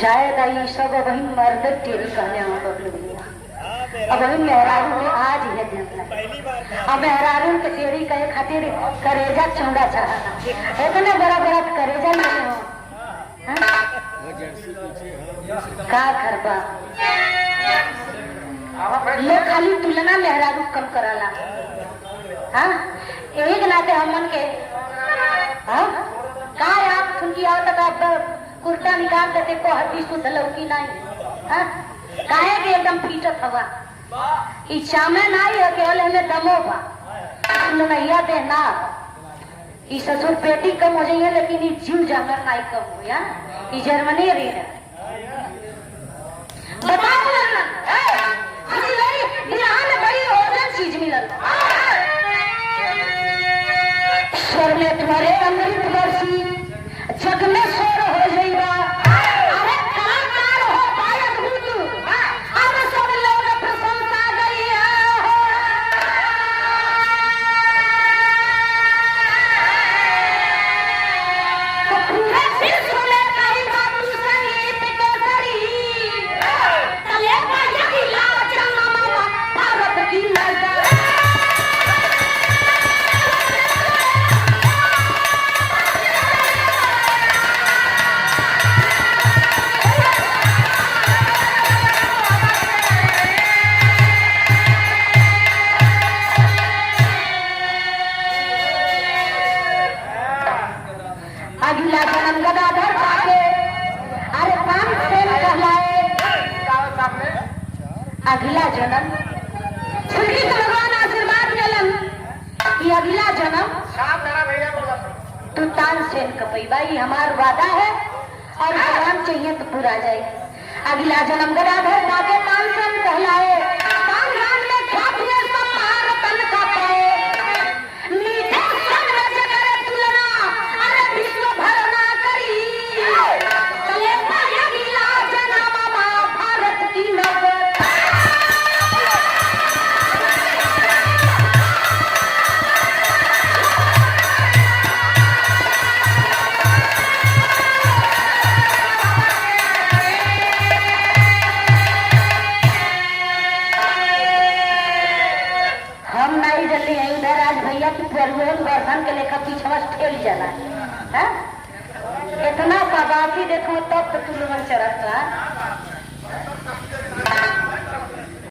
शायद आई सब वही मर्द तेरी कहने हम बबलू भैया अब वही मेहरारू में आज है दिन अब मेहरारू के तेरी कहे खातिर करेजा चौड़ा चाहता इतना बड़ा बड़ा करेजा नहीं हो का करबा लोग खाली तुलना मेहरारू कम कराला हाँ एक नाते हमन के हाँ का आप उनकी आवत आप कुर्ता निकाल देते को हड्डी शुद्ध लौकी नहीं हाँ काहे के एकदम पीटत हवा इच्छा में नहीं है केवल हमें दमो बा नैया दे ना ई ससुर पेटी कम हो जाइए लेकिन ई जीव जाकर नहीं कम हो या ई जर्मनी रे बताओ ना बड़ी ओजन चीज मिलल स्वर में तुम्हारे अमृत बरसी जग में शोर हो जाएगा अरे कलाकार हो पायक भूत अब सब लोग प्रशंसा गई तो पूरे विश्व में कहीं बात संगीत के करी तले की लाज मामा भारत की नजर अगला जन्म गदाधर पाके अरे काम से कहलाए अगला जन्म छुटकी भगवान आशीर्वाद मिलन कि अगला जन्म तू तानसेन कपैबा ये हमार वादा है और भगवान चाहिए तो पूरा जाए अगला जन्म गदाधर पाके तानसेन कहलाए तानराम ने ख्यात में सब महारतन का पाए मीठे संग में जगरे तुलना अरे विश्व भरना करी चले अगला जन्म भारत की नजर हम नहीं जल्दी है उधर आज भैया की दर्शन के लेकर पीछे ठेल जाना है इतना पबासी देखो तब तो तुलवन चरत